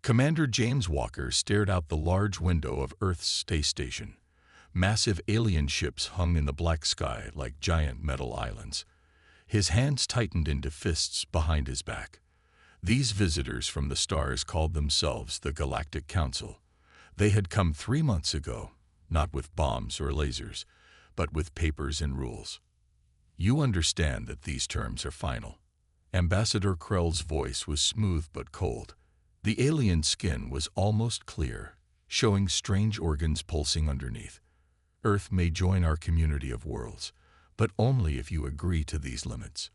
Commander James Walker stared out the large window of Earth's space station. Massive alien ships hung in the black sky like giant metal islands. His hands tightened into fists behind his back. These visitors from the stars called themselves the Galactic Council. They had come 3 months ago, not with bombs or lasers, but with papers and rules. You understand that these terms are final. Ambassador Krell's voice was smooth but cold. The alien skin was almost clear, showing strange organs pulsing underneath. Earth may join our community of worlds, but only if you agree to these limits.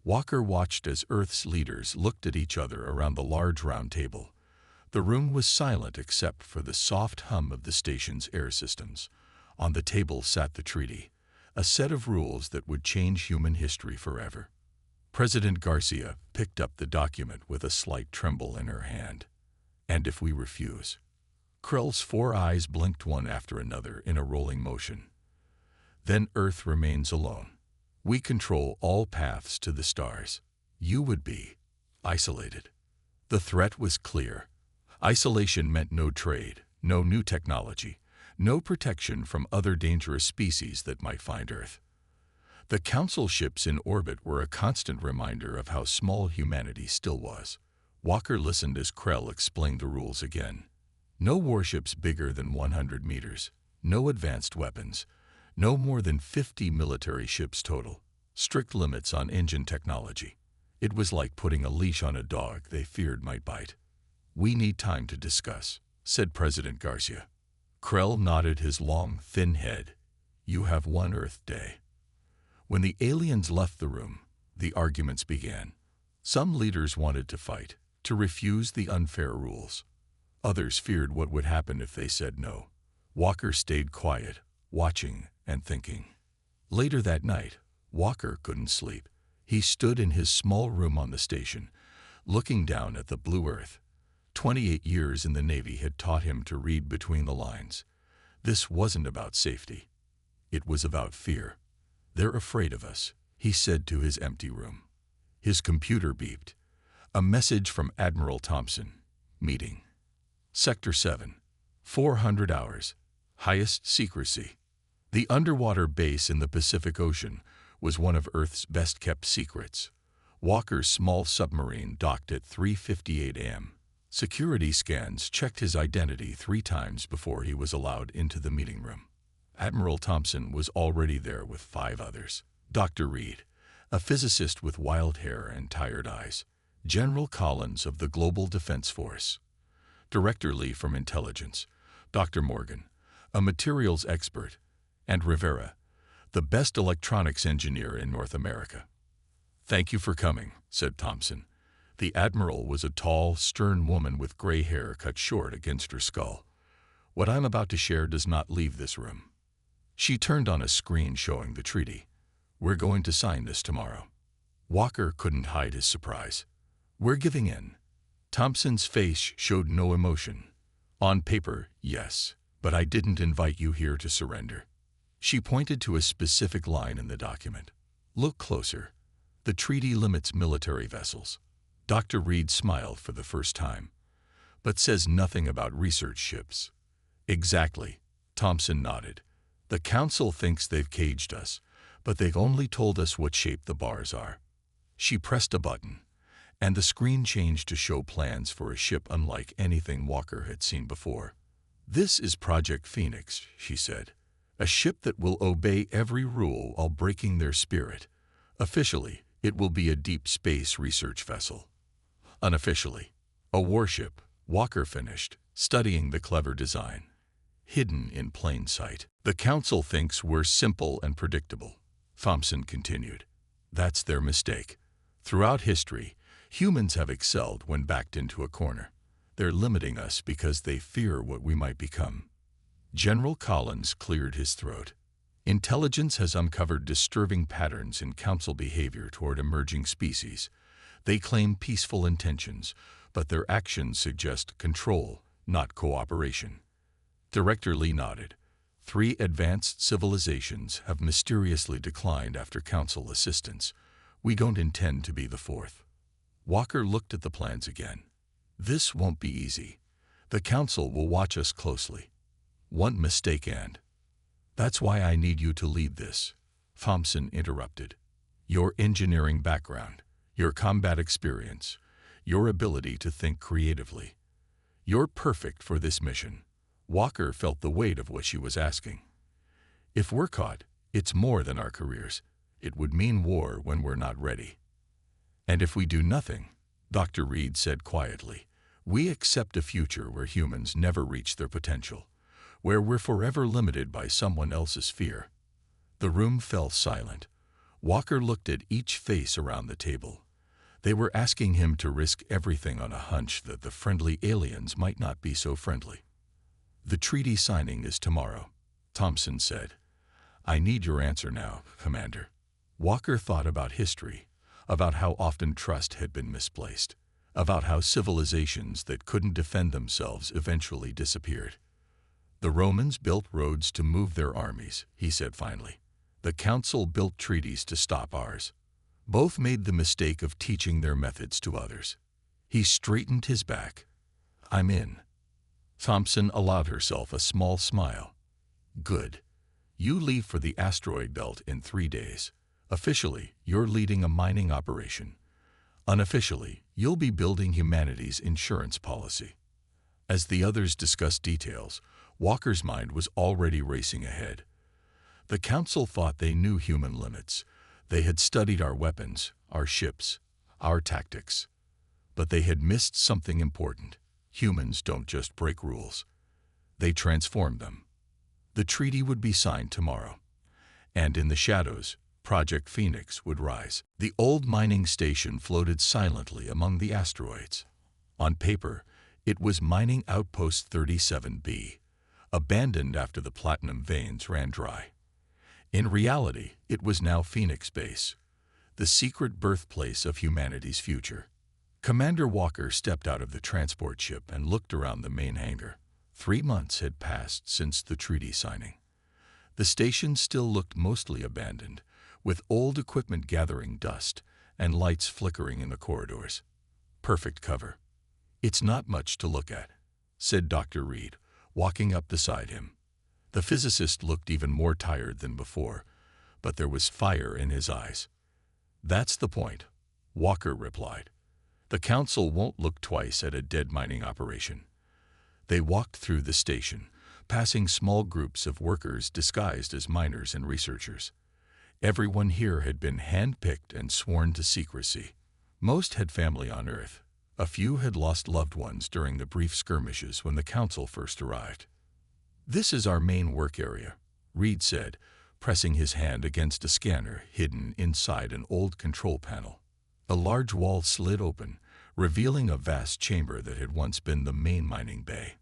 Walker watched as Earth's leaders looked at each other around the large round table. The room was silent except for the soft hum of the station's air systems. On the table sat the treaty, a set of rules that would change human history forever. President Garcia picked up the document with a slight tremble in her hand. And if we refuse? Krell's 4 eyes blinked one after another in a rolling motion. Then Earth remains alone. We control all paths to the stars. You would be isolated. The threat was clear. Isolation meant no trade, no new technology, no protection from other dangerous species that might find Earth. The Council ships in orbit were a constant reminder of how small humanity still was. Walker listened as Krell explained the rules again. No warships bigger than 100 meters, no advanced weapons, no more than 50 military ships total, strict limits on engine technology. It was like putting a leash on a dog they feared might bite. We need time to discuss, said President Garcia. Krell nodded his long, thin head. You have one Earth day. When the aliens left the room, the arguments began. Some leaders wanted to fight, to refuse the unfair rules. Others feared what would happen if they said no. Walker stayed quiet, watching and thinking. Later that night, Walker couldn't sleep. He stood in his small room on the station, looking down at the blue Earth. 28 years in the Navy had taught him to read between the lines. This wasn't about safety. It was about fear. They're afraid of us, he said to his empty room. His computer beeped. A message from Admiral Thompson. Meeting. Sector 7. 400 hours. Highest secrecy. The underwater base in the Pacific Ocean was one of Earth's best-kept secrets. Walker's small submarine docked at 3:58 a.m. Security scans checked his identity 3 times before he was allowed into the meeting room. Admiral Thompson was already there with 5 others. Dr. Reed, a physicist with wild hair and tired eyes. General Collins of the Global Defense Force. Director Lee from Intelligence. Dr. Morgan, a materials expert. And Rivera, the best electronics engineer in North America. Thank you for coming, said Thompson. The Admiral was a tall, stern woman with gray hair cut short against her skull. What I'm about to share does not leave this room. She turned on a screen showing the treaty. We're going to sign this tomorrow. Walker couldn't hide his surprise. We're giving in. Thompson's face showed no emotion. On paper, yes, but I didn't invite you here to surrender. She pointed to a specific line in the document. Look closer. The treaty limits military vessels. Dr. Reed smiled for the first time, but says nothing about research ships. Exactly, Thompson nodded. The Council thinks they've caged us, but they've only told us what shape the bars are. She pressed a button, and the screen changed to show plans for a ship unlike anything Walker had seen before. This is Project Phoenix, she said. A ship that will obey every rule while breaking their spirit. Officially, it will be a deep space research vessel. Unofficially, a warship, Walker finished, studying the clever design. Hidden in plain sight. The Council thinks we're simple and predictable, Thompson continued. That's their mistake. Throughout history, humans have excelled when backed into a corner. They're limiting us because they fear what we might become. General Collins cleared his throat. Intelligence has uncovered disturbing patterns in Council behavior toward emerging species. They claim peaceful intentions, but their actions suggest control, not cooperation. Director Lee nodded. 3 advanced civilizations have mysteriously declined after Council assistance. We don't intend to be the 4th. Walker looked at the plans again. This won't be easy. The Council will watch us closely. One mistake and... That's why I need you to lead this, Thompson interrupted. Your engineering background, your combat experience, your ability to think creatively. You're perfect for this mission. Walker felt the weight of what she was asking. If we're caught, it's more than our careers. It would mean war when we're not ready. And if we do nothing, Dr. Reed said quietly, we accept a future where humans never reach their potential, where we're forever limited by someone else's fear. The room fell silent. Walker looked at each face around the table. They were asking him to risk everything on a hunch that the friendly aliens might not be so friendly. The treaty signing is tomorrow, Thompson said. I need your answer now, Commander. Walker thought about history, about how often trust had been misplaced, about how civilizations that couldn't defend themselves eventually disappeared. The Romans built roads to move their armies, he said finally. The Council built treaties to stop ours. Both made the mistake of teaching their methods to others. He straightened his back. I'm in. Thompson allowed herself a small smile. Good. You leave for the asteroid belt in 3 days. Officially, you're leading a mining operation. Unofficially, you'll be building humanity's insurance policy. As the others discussed details, Walker's mind was already racing ahead. The Council thought they knew human limits. They had studied our weapons, our ships, our tactics. But they had missed something important. Humans don't just break rules. They transform them. The treaty would be signed tomorrow. And in the shadows, Project Phoenix would rise. The old mining station floated silently among the asteroids. On paper, it was Mining Outpost 37B, abandoned after the platinum veins ran dry. In reality, it was now Phoenix Base, the secret birthplace of humanity's future. Commander Walker stepped out of the transport ship and looked around the main hangar. 3 months had passed since the treaty signing. The station still looked mostly abandoned, with old equipment gathering dust and lights flickering in the corridors. Perfect cover. It's not much to look at, said Dr. Reed, walking up beside him. The physicist looked even more tired than before, but there was fire in his eyes. That's the point, Walker replied. The Council won't look twice at a dead mining operation. They walked through the station, passing small groups of workers disguised as miners and researchers. Everyone here had been hand-picked and sworn to secrecy. Most had family on Earth. A few had lost loved ones during the brief skirmishes when the Council first arrived. This is our main work area, Reed said, pressing his hand against a scanner hidden inside an old control panel. A large wall slid open, revealing a vast chamber that had once been the main mining bay.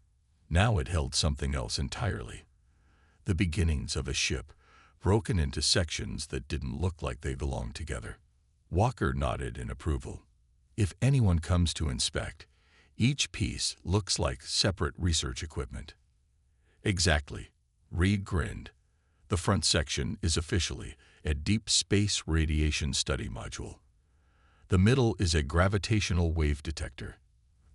Now it held something else entirely. The beginnings of a ship, broken into sections that didn't look like they belonged together. Walker nodded in approval. If anyone comes to inspect, each piece looks like separate research equipment. Exactly, Reed grinned. The front section is officially a deep space radiation study module. The middle is a gravitational wave detector.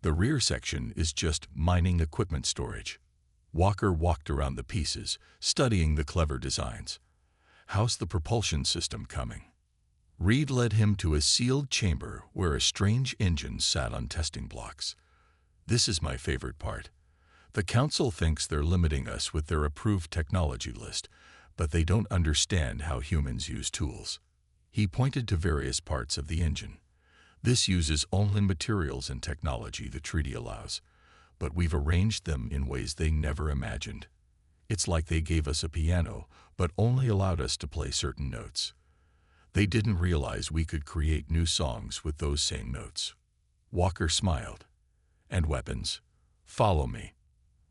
The rear section is just mining equipment storage. Walker walked around the pieces, studying the clever designs. How's the propulsion system coming? Reed led him to a sealed chamber where a strange engine sat on testing blocks. This is my favorite part. The Council thinks they're limiting us with their approved technology list, but they don't understand how humans use tools. He pointed to various parts of the engine. This uses only materials and technology the treaty allows, but we've arranged them in ways they never imagined. It's like they gave us a piano, but only allowed us to play certain notes. They didn't realize we could create new songs with those same notes. Walker smiled. And weapons? Follow me.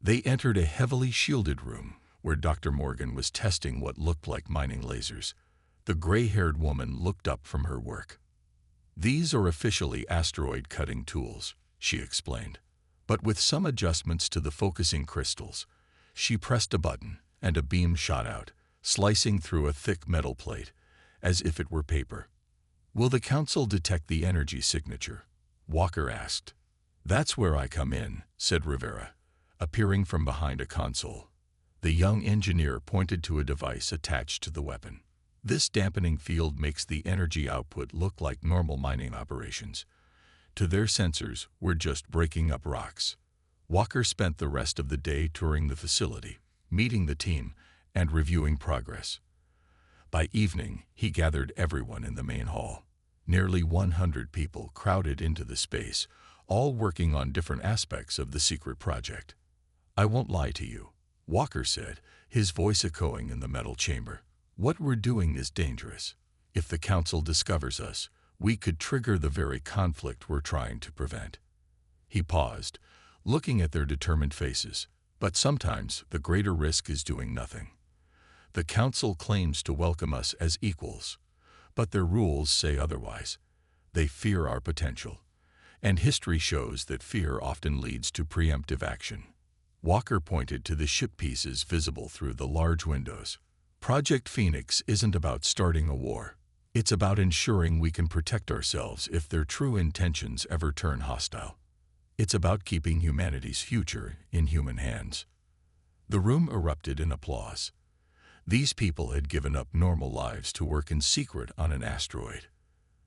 They entered a heavily shielded room where Dr. Morgan was testing what looked like mining lasers. The gray-haired woman looked up from her work. These are officially asteroid-cutting tools, she explained, but with some adjustments to the focusing crystals. She pressed a button, and a beam shot out, slicing through a thick metal plate, as if it were paper. Will the Council detect the energy signature? Walker asked. "That's where I come in," said Rivera, appearing from behind a console. The young engineer pointed to a device attached to the weapon. "This dampening field makes the energy output look like normal mining operations. To their sensors, we're just breaking up rocks." Walker spent the rest of the day touring the facility, meeting the team, and reviewing progress. By evening, he gathered everyone in the main hall. Nearly 100 people crowded into the space, all working on different aspects of the secret project. "I won't lie to you," Walker said, his voice echoing in the metal chamber. "What we're doing is dangerous. If the Council discovers us, we could trigger the very conflict we're trying to prevent." He paused, looking at their determined faces. "But sometimes the greater risk is doing nothing. The Council claims to welcome us as equals, but their rules say otherwise. They fear our potential, and history shows that fear often leads to preemptive action." Walker pointed to the ship pieces visible through the large windows. "Project Phoenix isn't about starting a war. It's about ensuring we can protect ourselves if their true intentions ever turn hostile. It's about keeping humanity's future in human hands." The room erupted in applause. These people had given up normal lives to work in secret on an asteroid.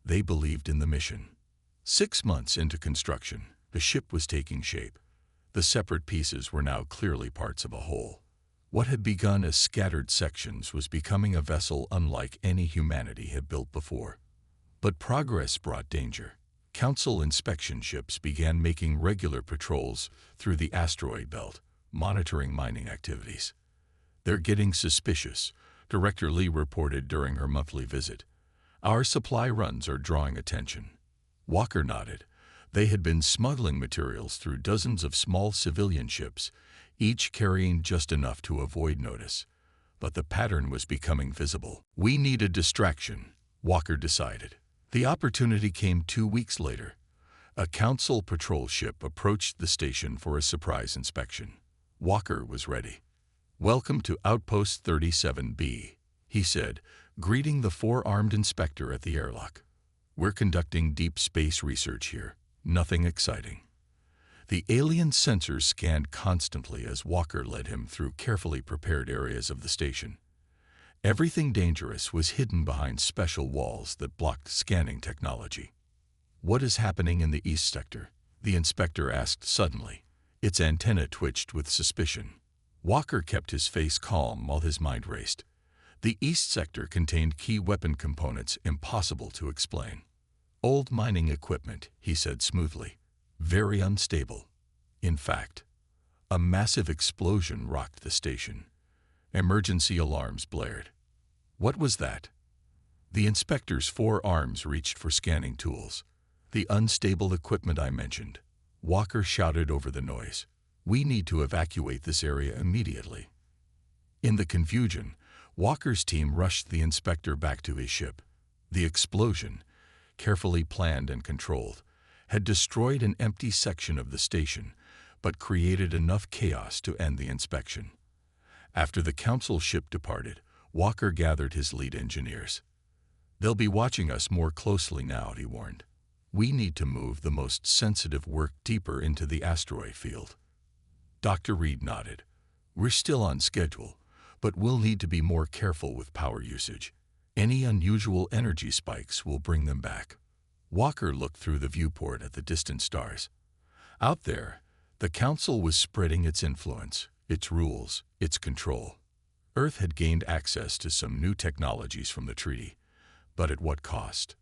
They believed in the mission. 6 months into construction, the ship was taking shape. The separate pieces were now clearly parts of a whole. What had begun as scattered sections was becoming a vessel unlike any humanity had built before. But progress brought danger. Council inspection ships began making regular patrols through the asteroid belt, monitoring mining activities. "They're getting suspicious," Director Lee reported during her monthly visit. "Our supply runs are drawing attention." Walker nodded. They had been smuggling materials through dozens of small civilian ships, each carrying just enough to avoid notice. But the pattern was becoming visible. "We need a distraction," Walker decided. The opportunity came 2 weeks later. A Council patrol ship approached the station for a surprise inspection. Walker was ready. "Welcome to Outpost 37B," he said, greeting the 4-armed inspector at the airlock. "We're conducting deep space research here. Nothing exciting." The alien sensors scanned constantly as Walker led him through carefully prepared areas of the station. Everything dangerous was hidden behind special walls that blocked scanning technology. "What is happening in the East Sector?" the inspector asked suddenly. Its antenna twitched with suspicion. Walker kept his face calm while his mind raced. The East Sector contained key weapon components impossible to explain. "Old mining equipment," he said smoothly. "Very unstable." In fact, a massive explosion rocked the station. Emergency alarms blared. What was that? The inspector's 4 arms reached for scanning tools. "The unstable equipment I mentioned," Walker shouted over the noise. "We need to evacuate this area immediately." In the confusion, Walker's team rushed the inspector back to his ship. The explosion, carefully planned and controlled, had destroyed an empty section of the station, but created enough chaos to end the inspection. After the Council ship departed, Walker gathered his lead engineers. "They'll be watching us more closely now," he warned. "We need to move the most sensitive work deeper into the asteroid field." Dr. Reed nodded. "We're still on schedule, but we'll need to be more careful with power usage. Any unusual energy spikes will bring them back." Walker looked through the viewport at the distant stars. Out there, the Council was spreading its influence, its rules, its control. Earth had gained access to some new technologies from the treaty, but at what cost?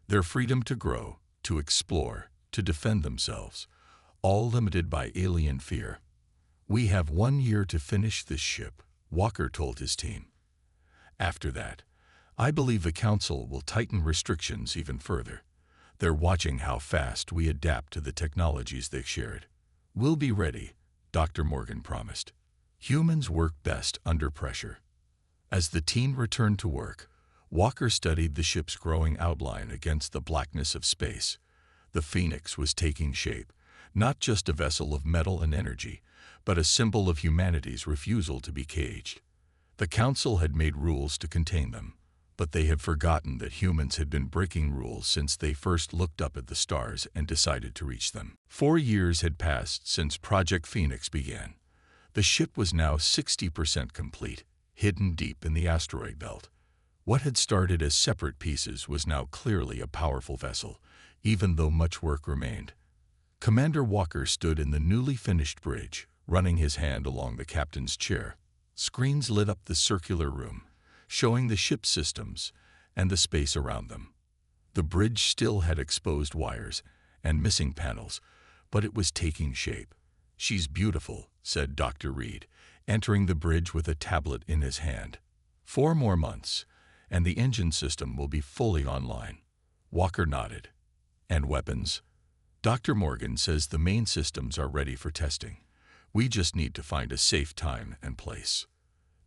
Their freedom to grow, to explore, to defend themselves, all limited by alien fear. "We have 1 year to finish this ship," Walker told his team. "After that, I believe the Council will tighten restrictions even further. They're watching how fast we adapt to the technologies they've shared." "We'll be ready," Dr. Morgan promised. Humans work best under pressure. As the team returned to work, Walker studied the ship's growing outline against the blackness of space. The Phoenix was taking shape, not just a vessel of metal and energy, but a symbol of humanity's refusal to be caged. The Council had made rules to contain them, But they had forgotten that humans had been breaking rules since they first looked up at the stars and decided to reach them. 4 years had passed since Project Phoenix began. The ship was now 60% complete, hidden deep in the asteroid belt. What had started as separate pieces was now clearly a powerful vessel, even though much work remained. Commander Walker stood in the newly finished bridge, running his hand along the captain's chair. Screens lit up the circular room, showing the ship's systems and the space around them. The bridge still had exposed wires and missing panels, but it was taking shape. "She's beautiful," said Dr. Reed, entering the bridge with a tablet in his hand. 4 more months, and the engine system will be fully online. Walker nodded. "And weapons?" "Dr. Morgan says the main systems are ready for testing. We just need to find a safe time and place."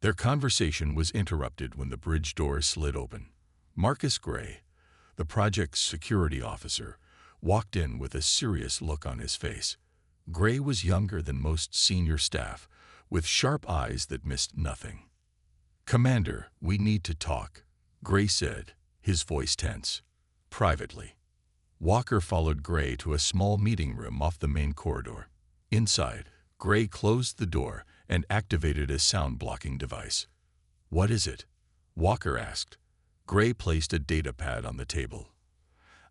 Their conversation was interrupted when the bridge door slid open. Marcus Gray, the project's security officer, walked in with a serious look on his face. Gray was younger than most senior staff, with sharp eyes that missed nothing. "Commander, we need to talk," Gray said, his voice tense. "Privately." Walker followed Gray to a small meeting room off the main corridor. Inside, Gray closed the door and activated a sound-blocking device. "What is it?" Walker asked. Gray placed a data pad on the table.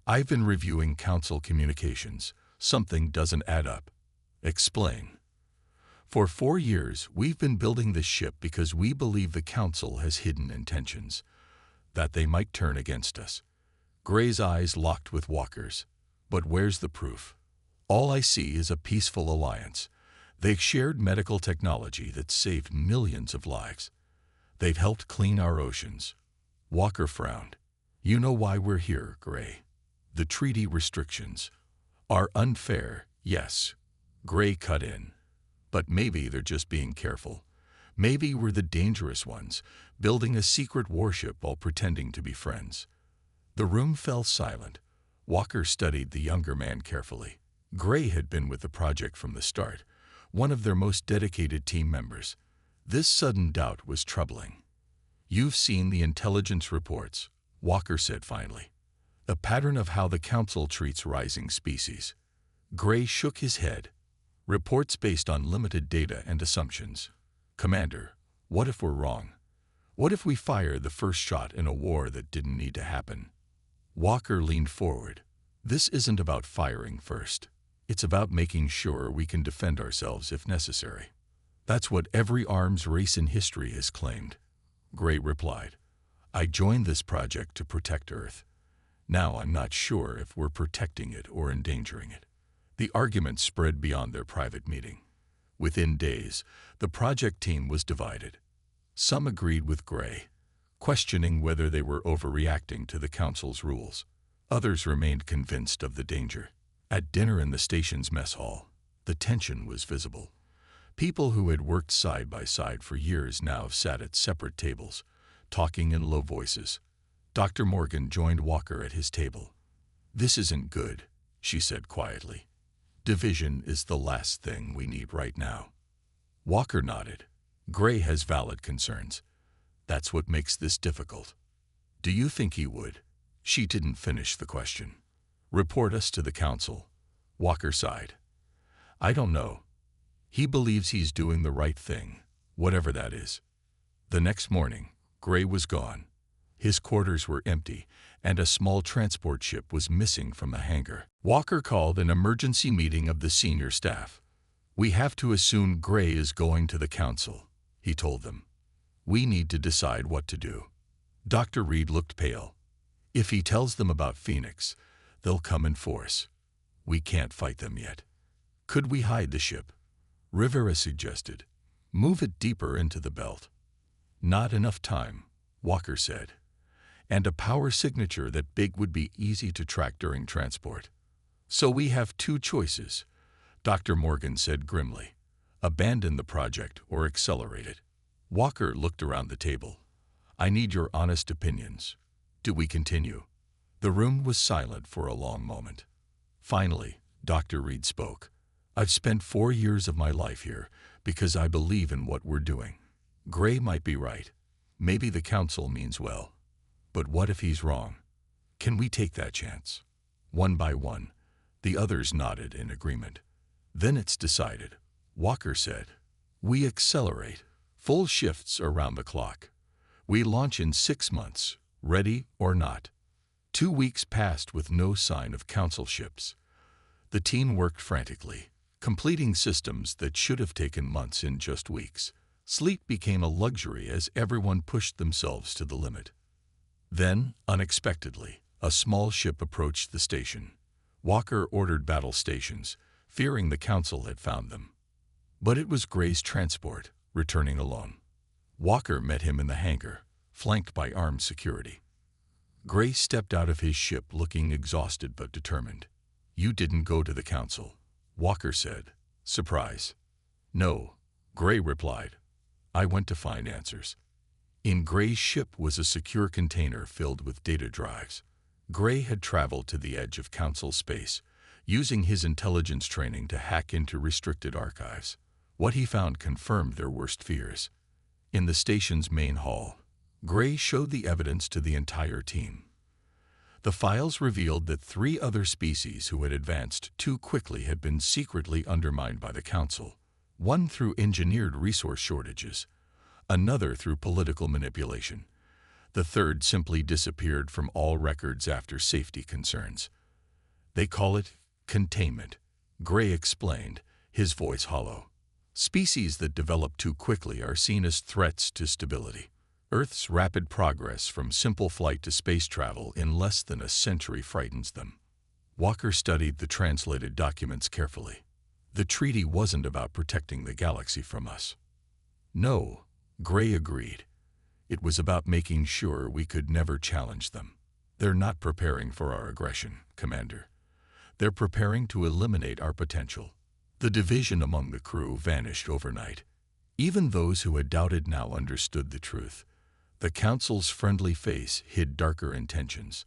"I've been reviewing Council communications. Something doesn't add up." "Explain." "For 4 years, we've been building this ship because we believe the Council has hidden intentions, that they might turn against us." Gray's eyes locked with Walker's. "But where's the proof?" "All I see is a peaceful alliance. They've shared medical technology that saved millions of lives. They've helped clean our oceans." Walker frowned. "You know why we're here, Gray. The treaty restrictions are unfair, yes." Gray cut in. "But maybe they're just being careful. Maybe we're the dangerous ones, building a secret warship while pretending to be friends." The room fell silent. Walker studied the younger man carefully. Gray had been with the project from the start, one of their most dedicated team members. This sudden doubt was troubling. "You've seen the intelligence reports," Walker said finally. "A pattern of how the Council treats rising species." Gray shook his head. "Reports based on limited data and assumptions. Commander, what if we're wrong? What if we fire the first shot in a war that didn't need to happen?" Walker leaned forward. "This isn't about firing first. It's about making sure we can defend ourselves if necessary. That's what every arms race in history has claimed." Gray replied. "I joined this project to protect Earth. Now I'm not sure if we're protecting it or endangering it." The argument spread beyond their private meeting. Within days, the project team was divided. Some agreed with Gray, questioning whether they were overreacting to the Council's rules. Others remained convinced of the danger. At dinner in the station's mess hall, the tension was visible. People who had worked side by side for years now sat at separate tables, talking in low voices. Dr. Morgan joined Walker at his table. "This isn't good," she said quietly. "Division is the last thing we need right now." Walker nodded. Gray has valid concerns. That's what makes this difficult. "Do you think he would?" She didn't finish the question. "Report us to the Council." Walker sighed. "I don't know. He believes he's doing the right thing, whatever that is." The next morning, Gray was gone. His quarters were empty, and a small transport ship was missing from the hangar. Walker called an emergency meeting of the senior staff. "We have to assume Gray is going to the Council," he told them. "We need to decide what to do." Dr. Reed looked pale. "If he tells them about Phoenix, they'll come in force. We can't fight them yet." "Could we hide the ship?" Rivera suggested. "Move it deeper into the belt." "Not enough time," Walker said. "And a power signature that big would be easy to track during transport." "So we have 2 choices," Dr. Morgan said grimly. "Abandon the project or accelerate it." Walker looked around the table. "I need your honest opinions. Do we continue?" The room was silent for a long moment. Finally, Dr. Reed spoke. "I've spent 4 years of my life here because I believe in what we're doing. Gray might be right. Maybe the Council means well. But what if he's wrong? Can we take that chance? One by one, the others nodded in agreement. Then it's decided, Walker said. We accelerate. Full shifts around the clock. We launch in 6 months, ready or not. 2 weeks passed with no sign of council ships. The team worked frantically, completing systems that should have taken months in just weeks. Sleep became a luxury as everyone pushed themselves to the limit. Then, unexpectedly, a small ship approached the station. Walker ordered battle stations, fearing the council had found them. But it was Gray's transport, returning alone. Walker met him in the hangar, flanked by armed security. Gray stepped out of his ship looking exhausted but determined. You didn't go to the council, Walker said. Surprise. No, Gray replied. I went to find answers. In Gray's ship was a secure container filled with data drives. Gray had traveled to the edge of council space, using his intelligence training to hack into restricted archives. What he found confirmed their worst fears. In the station's main hall, Gray showed the evidence to the entire team. The files revealed that 3 other species who had advanced too quickly had been secretly undermined by the council, one through engineered resource shortages, another through political manipulation. The third simply disappeared from all records after safety concerns. They call it containment, Gray explained, his voice hollow. Species that develop too quickly are seen as threats to stability. Earth's rapid progress from simple flight to space travel in less than a century frightens them. Walker studied the translated documents carefully. The treaty wasn't about protecting the galaxy from us. No, Gray agreed. It was about making sure we could never challenge them. They're not preparing for our aggression, Commander. They're preparing to eliminate our potential. The division among the crew vanished overnight. Even those who had doubted now understood the truth. The Council's friendly face hid darker intentions.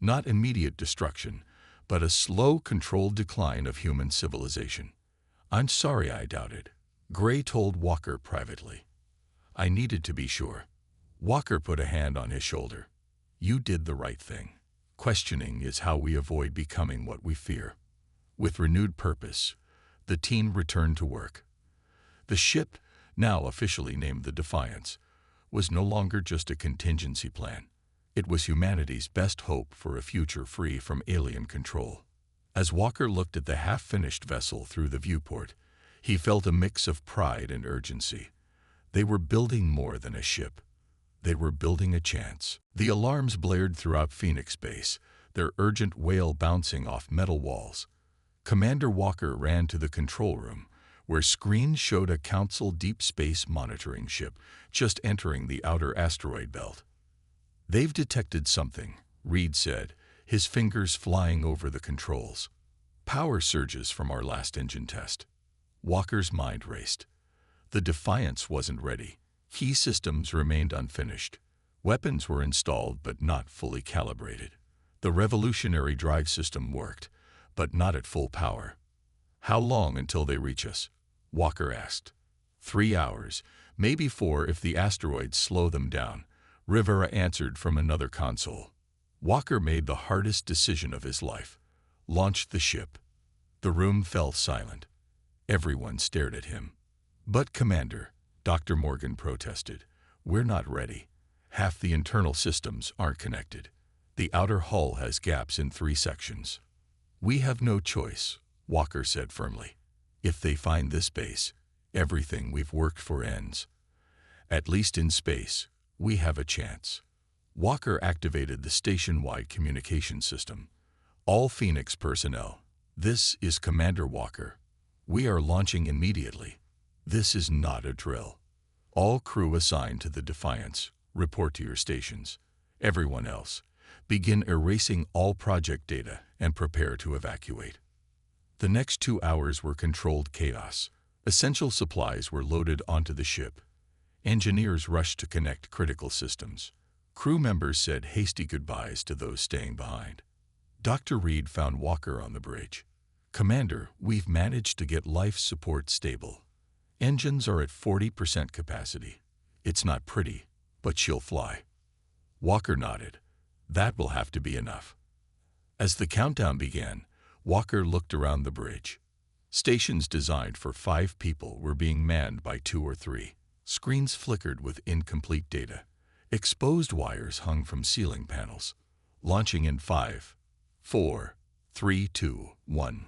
Not immediate destruction, but a slow, controlled decline of human civilization. I'm sorry I doubted, Gray told Walker privately. I needed to be sure. Walker put a hand on his shoulder. You did the right thing. Questioning is how we avoid becoming what we fear. With renewed purpose, the team returned to work. The ship, now officially named the Defiance, was no longer just a contingency plan. It was humanity's best hope for a future free from alien control. As Walker looked at the half-finished vessel through the viewport, he felt a mix of pride and urgency. They were building more than a ship. They were building a chance. The alarms blared throughout Phoenix Base, their urgent wail bouncing off metal walls. Commander Walker ran to the control room, where screens showed a Council deep space monitoring ship just entering the outer asteroid belt. They've detected something, Reed said, his fingers flying over the controls. Power surges from our last engine test. Walker's mind raced. The Defiance wasn't ready. Key systems remained unfinished. Weapons were installed but not fully calibrated. The revolutionary drive system worked, but not at full power. How long until they reach us? Walker asked. 3 hours, maybe 4 if the asteroids slow them down, Rivera answered from another console. Walker made the hardest decision of his life. Launched the ship. The room fell silent. Everyone stared at him. But Commander, Dr. Morgan protested, we're not ready. Half the internal systems aren't connected. The outer hull has gaps in 3 sections. We have no choice, Walker said firmly. If they find this base, everything we've worked for ends. At least in space, we have a chance. Walker activated the station-wide communication system. All Phoenix personnel, this is Commander Walker. We are launching immediately. This is not a drill. All crew assigned to the Defiance, report to your stations. Everyone else, begin erasing all project data and prepare to evacuate. The next 2 hours were controlled chaos. Essential supplies were loaded onto the ship. Engineers rushed to connect critical systems. Crew members said hasty goodbyes to those staying behind. Dr. Reed found Walker on the bridge. Commander, we've managed to get life support stable. Engines are at 40% capacity. It's not pretty, but she'll fly. Walker nodded. That will have to be enough. As the countdown began, Walker looked around the bridge. Stations designed for 5 people were being manned by 2 or 3. Screens flickered with incomplete data. Exposed wires hung from ceiling panels. Launching in 5, 4, 3, 2, 1.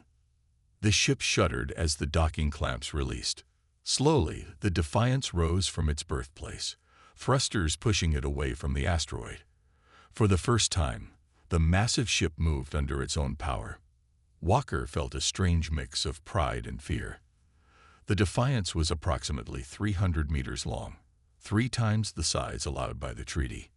The ship shuddered as the docking clamps released. Slowly, the Defiance rose from its birthplace, thrusters pushing it away from the asteroid. For the first time, the massive ship moved under its own power. Walker felt a strange mix of pride and fear. The Defiance was approximately 300 meters long, 3 times the size allowed by the treaty.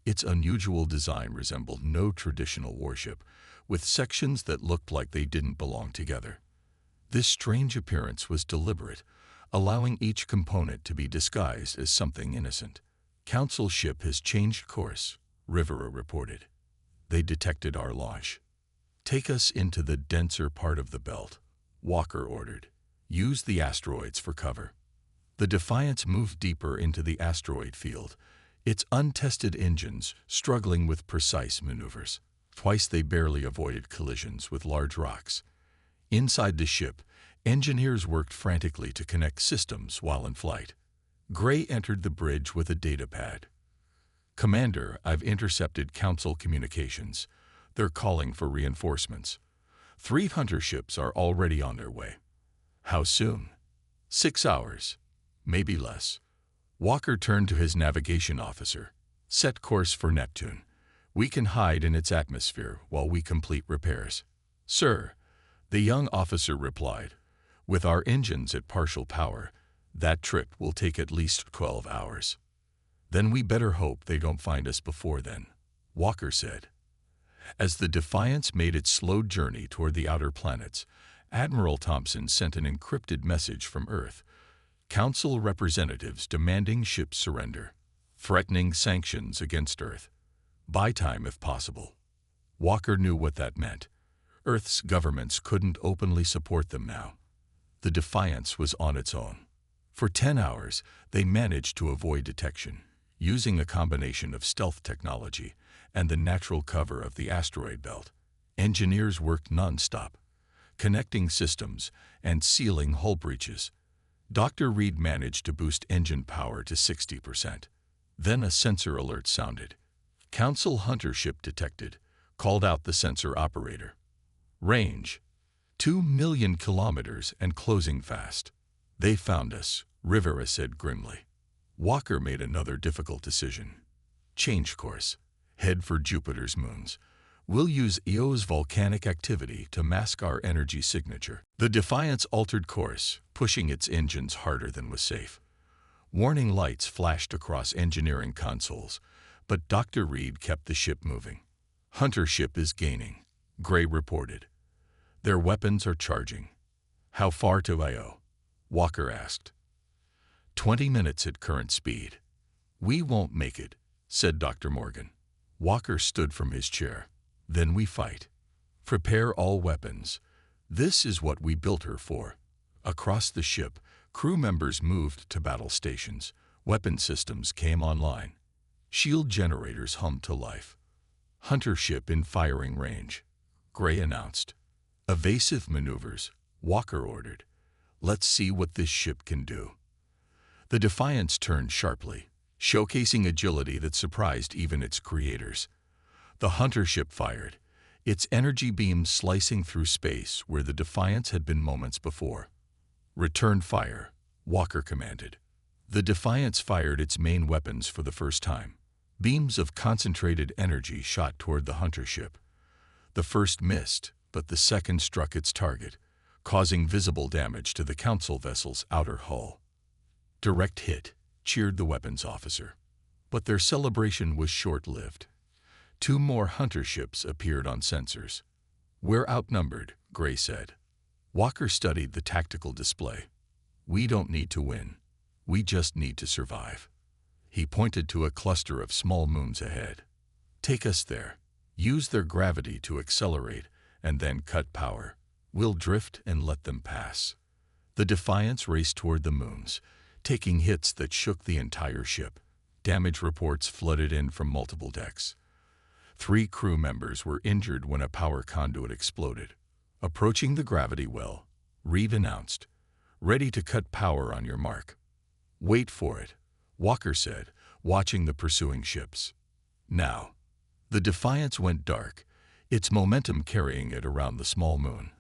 Its unusual design resembled no traditional warship, with sections that looked like they didn't belong together. This strange appearance was deliberate, allowing each component to be disguised as something innocent. Council ship has changed course, Rivera reported. They detected our launch. Take us into the denser part of the belt, Walker ordered. Use the asteroids for cover. The Defiance moved deeper into the asteroid field, its untested engines struggling with precise maneuvers. Twice they barely avoided collisions with large rocks. Inside the ship, engineers worked frantically to connect systems while in flight. Gray entered the bridge with a data pad. Commander, I've intercepted Council communications. They're calling for reinforcements. 3 hunter ships are already on their way. How soon? 6 hours, maybe less. Walker turned to his navigation officer. Set course for Neptune. We can hide in its atmosphere while we complete repairs. Sir, the young officer replied. With our engines at partial power, that trip will take at least 12 hours. Then we better hope they don't find us before then, Walker said. As the Defiance made its slow journey toward the outer planets, Admiral Thompson sent an encrypted message from Earth. Council representatives demanding ship surrender, threatening sanctions against Earth. Buy time if possible. Walker knew what that meant. Earth's governments couldn't openly support them now. The Defiance was on its own. For 10 hours, they managed to avoid detection, using a combination of stealth technology and the natural cover of the asteroid belt. Engineers worked non-stop, connecting systems and sealing hull breaches. Dr. Reed managed to boost engine power to 60%. Then a sensor alert sounded. Council hunter ship detected, called out the sensor operator. Range, 2 million kilometers and closing fast. They found us, Rivera said grimly. Walker made another difficult decision. Change course. Head for Jupiter's moons. We'll use Eo's volcanic activity to mask our energy signature. The Defiance altered course, pushing its engines harder than was safe. Warning lights flashed across engineering consoles, but Dr. Reed kept the ship moving. Hunter ship is gaining, Gray reported. Their weapons are charging. How far to Io? Walker asked. 20 minutes at current speed. We won't make it, said Dr. Morgan. Walker stood from his chair. Then we fight. Prepare all weapons. This is what we built her for. Across the ship, crew members moved to battle stations. Weapon systems came online. Shield generators hummed to life. Hunter ship in firing range, Gray announced. Evasive maneuvers, Walker ordered. Let's see what this ship can do. The Defiance turned sharply, showcasing agility that surprised even its creators. The Hunter ship fired, its energy beams slicing through space where the Defiance had been moments before. Return fire, Walker commanded. The Defiance fired its main weapons for the first time. Beams of concentrated energy shot toward the Hunter ship. The first missed, but the second struck its target, causing visible damage to the Council vessel's outer hull. Direct hit, cheered the weapons officer. But their celebration was short-lived. 2 more Hunter ships appeared on sensors. We're outnumbered, Gray said. Walker studied the tactical display. We don't need to win. We just need to survive. He pointed to a cluster of small moons ahead. Take us there. Use their gravity to accelerate, and then cut power. We'll drift and let them pass. The Defiance raced toward the moons, taking hits that shook the entire ship. Damage reports flooded in from multiple decks. 3 crew members were injured when a power conduit exploded. Approaching the gravity well, Reed announced, "Ready to cut power on your mark." "Wait for it," Walker said, watching the pursuing ships. Now, the Defiance went dark, its momentum carrying it around the small moon.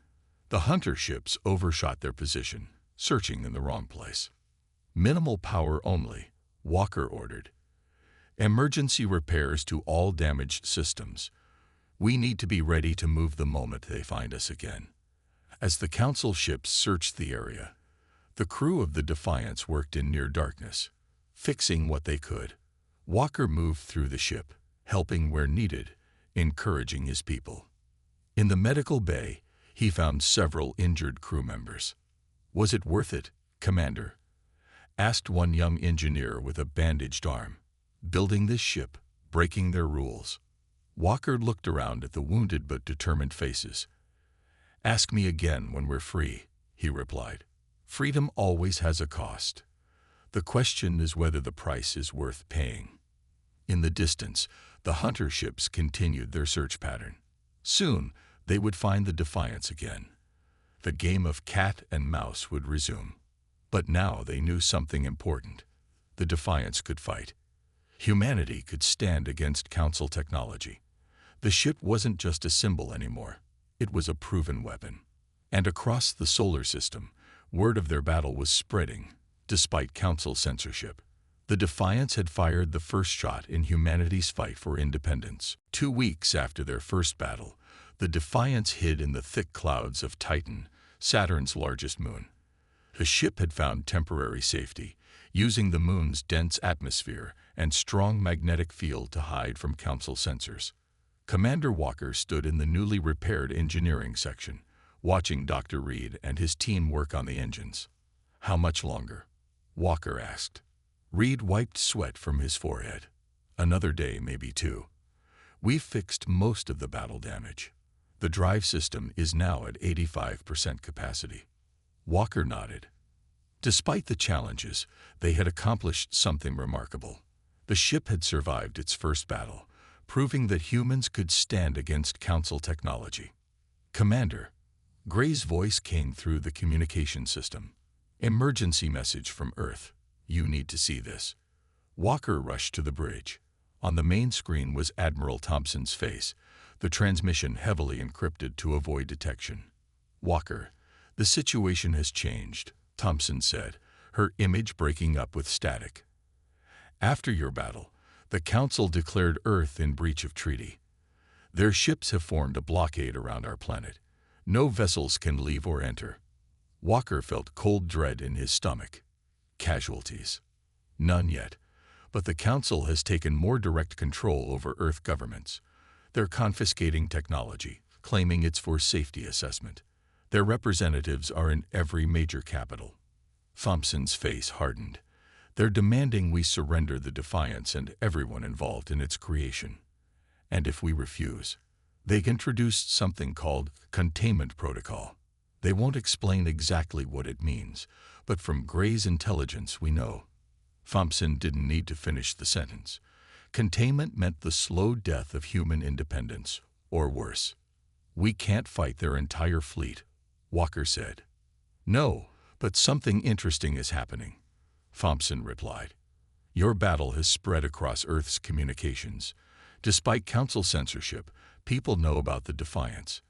The hunter ships overshot their position, searching in the wrong place. "Minimal power only," Walker ordered. "Emergency repairs to all damaged systems. We need to be ready to move the moment they find us again." As the Council ships searched the area, the crew of the Defiance worked in near darkness, fixing what they could. Walker moved through the ship, helping where needed, encouraging his people. In the medical bay, he found several injured crew members. "Was it worth it, Commander?" asked one young engineer with a bandaged arm. "Building this ship, breaking their rules." Walker looked around at the wounded but determined faces. "Ask me again when we're free," he replied. "Freedom always has a cost. The question is whether the price is worth paying." In the distance, the hunter ships continued their search pattern. Soon, they would find the Defiance again. The game of cat and mouse would resume. But now they knew something important. The Defiance could fight. Humanity could stand against Council technology. The ship wasn't just a symbol anymore. It was a proven weapon. And across the solar system, word of their battle was spreading, despite Council censorship. The Defiance had fired the first shot in humanity's fight for independence. 2 weeks after their first battle, the Defiance hid in the thick clouds of Titan, Saturn's largest moon. The ship had found temporary safety, using the moon's dense atmosphere and strong magnetic field to hide from Council sensors. Commander Walker stood in the newly repaired engineering section, watching Dr. Reed and his team work on the engines. "How much longer?" Walker asked. Reed wiped sweat from his forehead. "Another day, maybe 2. We've fixed most of the battle damage. The drive system is now at 85% capacity." Walker nodded. Despite the challenges, they had accomplished something remarkable. The ship had survived its first battle, proving that humans could stand against Council technology. "Commander," Gray's voice came through the communication system. "Emergency message from Earth. You need to see this." Walker rushed to the bridge. On the main screen was Admiral Thompson's face, the transmission heavily encrypted to avoid detection. "Walker, the situation has changed," Thompson said, her image breaking up with static. "After your battle, the Council declared Earth in breach of treaty. Their ships have formed a blockade around our planet. No vessels can leave or enter." Walker felt cold dread in his stomach. "Casualties?" "None yet, but the Council has taken more direct control over Earth governments. They're confiscating technology, claiming it's for safety assessment. Their representatives are in every major capital." Thompson's face hardened. "They're demanding we surrender the Defiance and everyone involved in its creation. And if we refuse, they introduced something called containment protocol. They won't explain exactly what it means, but from Gray's intelligence we know." Thompson didn't need to finish the sentence. Containment meant the slow death of human independence, or worse. "We can't fight their entire fleet," Walker said. "No, but something interesting is happening," Thompson replied. "Your battle has spread across Earth's communications. Despite Council censorship, people know about the Defiance.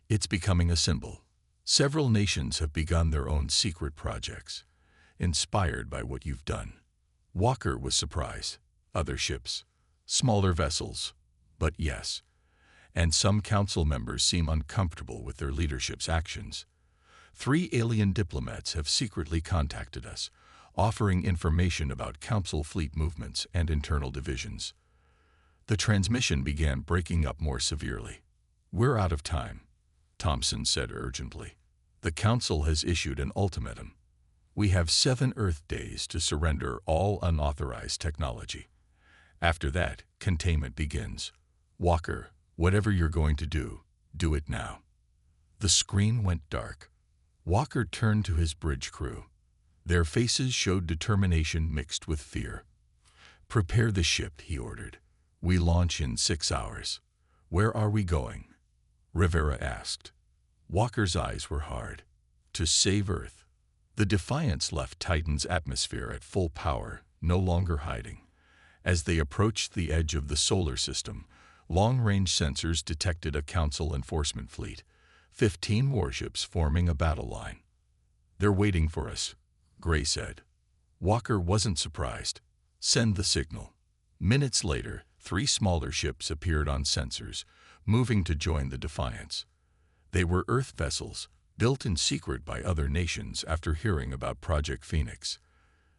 It's becoming a symbol. Several nations have begun their own secret projects, inspired by what you've done." Walker was surprised. Other ships, smaller vessels, but yes. And some Council members seem uncomfortable with their leadership's actions. 3 alien diplomats have secretly contacted us, offering information about Council fleet movements and internal divisions. The transmission began breaking up more severely. "We're out of time," Thompson said urgently. "The Council has issued an ultimatum. We have 7 Earth days to surrender all unauthorized technology. After that, containment begins. Walker, whatever you're going to do it now." The screen went dark. Walker turned to his bridge crew. Their faces showed determination mixed with fear. "Prepare the ship," he ordered. We launch in 6 hours. Where are we going? Rivera asked. Walker's eyes were hard. To save Earth. The Defiance left Titan's atmosphere at full power, no longer hiding. As they approached the edge of the solar system, long-range sensors detected a Council enforcement fleet, 15 warships forming a battle line. They're waiting for us, Gray said. Walker wasn't surprised. Send the signal. Minutes later, 3 smaller ships appeared on sensors, moving to join the Defiance. They were Earth vessels, built in secret by other nations after hearing about Project Phoenix.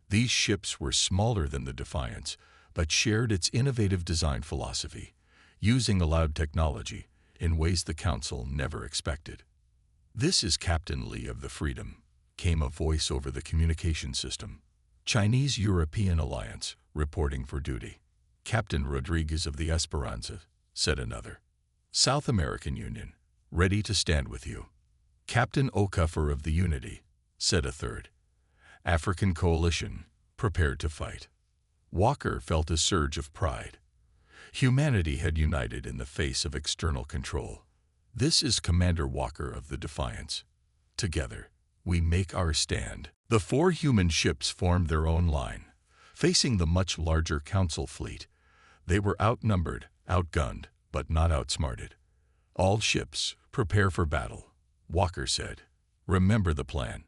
These ships were smaller than the Defiance, but shared its innovative design philosophy, using allowed technology in ways the Council never expected. This is Captain Lee of the Freedom, came a voice over the communication system. Chinese-European Alliance, reporting for duty. Captain Rodriguez of the Esperanza, said another. South American Union, ready to stand with you. Captain Okuffer of the Unity, said a third. African Coalition, prepared to fight. Walker felt a surge of pride. Humanity had united in the face of external control. This is Commander Walker of the Defiance. Together, we make our stand. The 4 human ships formed their own line, facing the much larger Council fleet. They were outnumbered, outgunned, but not outsmarted. All ships, prepare for battle, Walker said. Remember the plan.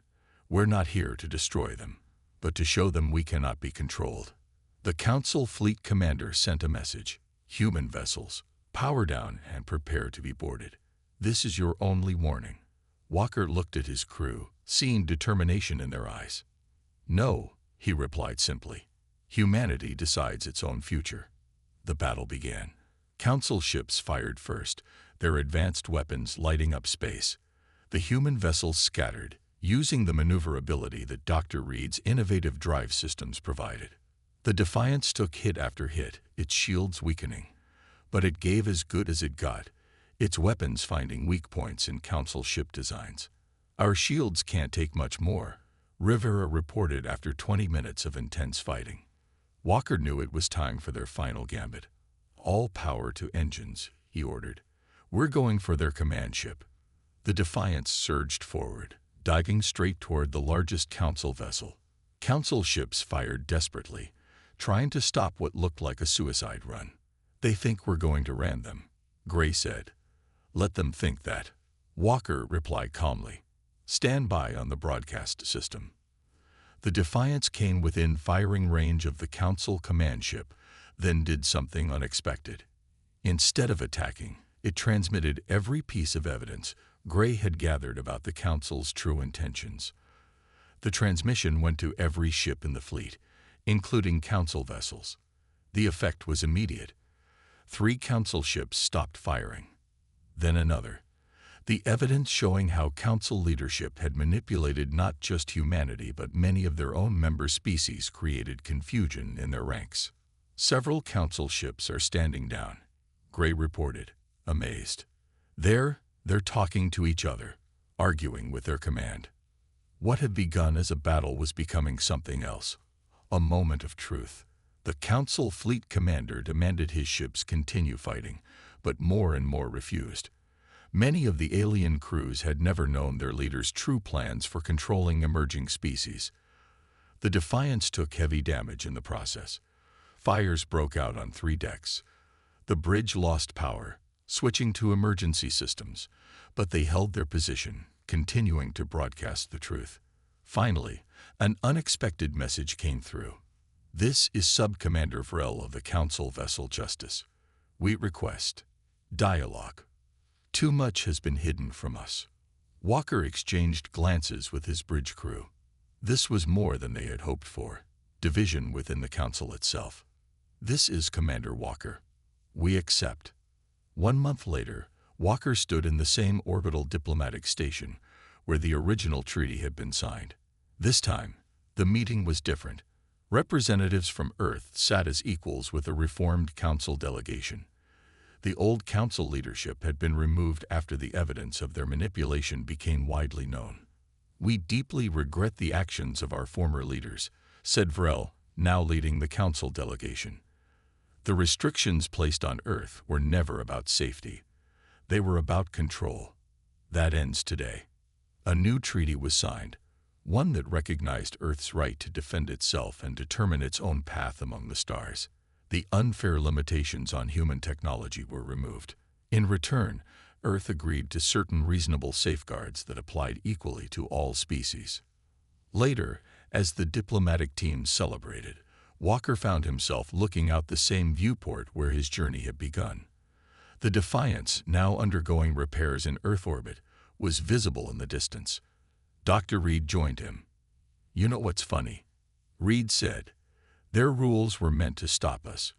We're not here to destroy them, but to show them we cannot be controlled. The Council fleet commander sent a message. Human vessels, power down and prepare to be boarded. This is your only warning. Walker looked at his crew, seeing determination in their eyes. No, he replied simply. Humanity decides its own future. The battle began. Council ships fired first, their advanced weapons lighting up space. The human vessels scattered, using the maneuverability that Dr. Reed's innovative drive systems provided. The Defiance took hit after hit, its shields weakening. But it gave as good as it got, its weapons finding weak points in Council ship designs. Our shields can't take much more, Rivera reported after 20 minutes of intense fighting. Walker knew it was time for their final gambit. All power to engines, he ordered. We're going for their command ship. The Defiance surged forward, diving straight toward the largest Council vessel. Council ships fired desperately, trying to stop what looked like a suicide run. They think we're going to ram them, Gray said. Let them think that. Walker replied calmly. Stand by on the broadcast system. The Defiance came within firing range of the Council command ship, then did something unexpected. Instead of attacking, it transmitted every piece of evidence Gray had gathered about the Council's true intentions. The transmission went to every ship in the fleet, including Council vessels. The effect was immediate. 3 Council ships stopped firing. Then another. The evidence showing how Council leadership had manipulated not just humanity but many of their own member species created confusion in their ranks. Several Council ships are standing down, Gray reported, amazed. They're talking to each other, arguing with their command. What had begun as a battle was becoming something else, a moment of truth. The Council fleet commander demanded his ships continue fighting, but more and more refused. Many of the alien crews had never known their leader's true plans for controlling emerging species. The Defiance took heavy damage in the process. Fires broke out on 3 decks. The bridge lost power, switching to emergency systems, but they held their position, continuing to broadcast the truth. Finally, an unexpected message came through. This is Sub-Commander Vrel of the Council vessel Justice. We request dialogue. Too much has been hidden from us. Walker exchanged glances with his bridge crew. This was more than they had hoped for. Division within the Council itself. This is Commander Walker. We accept. 1 month later, Walker stood in the same orbital diplomatic station where the original treaty had been signed. This time, the meeting was different. Representatives from Earth sat as equals with a reformed Council delegation. The old Council leadership had been removed after the evidence of their manipulation became widely known. We deeply regret the actions of our former leaders, said Vrel, now leading the Council delegation. The restrictions placed on Earth were never about safety. They were about control. That ends today. A new treaty was signed, one that recognized Earth's right to defend itself and determine its own path among the stars. The unfair limitations on human technology were removed. In return, Earth agreed to certain reasonable safeguards that applied equally to all species. Later, as the diplomatic team celebrated, Walker found himself looking out the same viewport where his journey had begun. The Defiance, now undergoing repairs in Earth orbit, was visible in the distance. Dr. Reed joined him. "You know what's funny?" Reed said. "Their rules were meant to stop us,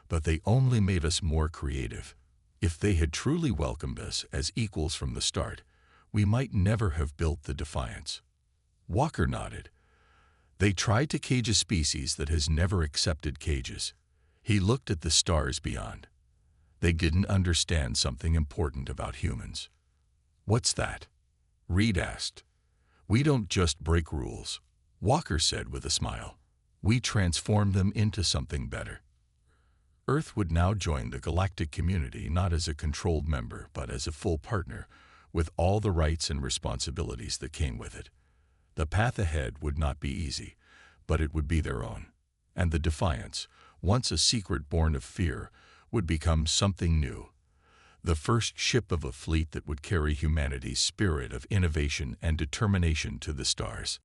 but they only made us more creative. If they had truly welcomed us as equals from the start, we might never have built the Defiance." Walker nodded. "They tried to cage a species that has never accepted cages." He looked at the stars beyond. They didn't understand something important about humans. "What's that?" Reed asked. "We don't just break rules," Walker said with a smile. "We transform them into something better." Earth would now join the galactic community not as a controlled member, but as a full partner, with all the rights and responsibilities that came with it. The path ahead would not be easy, but it would be their own. And the Defiance, once a secret born of fear, would become something new. The first ship of a fleet that would carry humanity's spirit of innovation and determination to the stars.